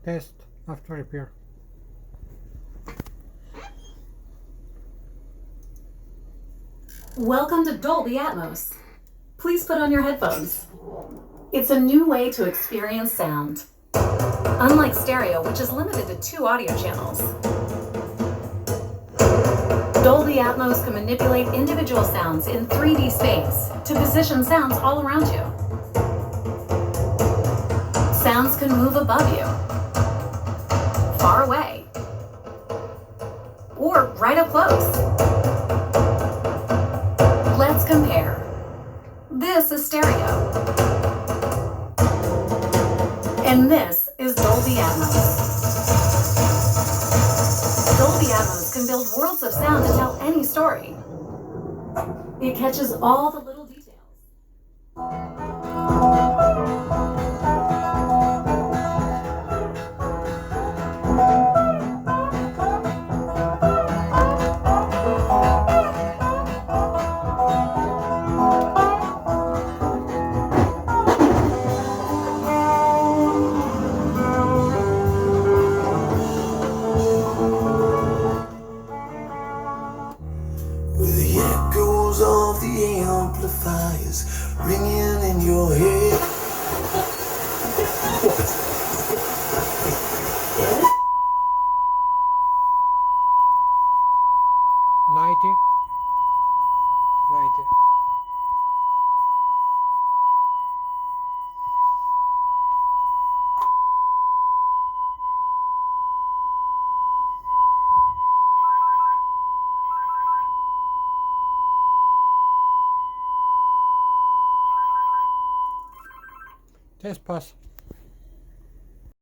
Test after repair. Welcome to Dolby Atmos. Please put on your headphones. It's a new way to experience sound. Unlike stereo, which is limited to 2 audio channels, Dolby Atmos can manipulate individual sounds in 3D space to position sounds all around you. Sounds can move above you, far away, or right up close. Let's compare. This is stereo. And this is Dolby Atmos. Dolby Atmos can build worlds of sound to tell any story. It catches all the little details. With the echoes of the amplifiers ringing in your head. 90. 90. Test pass.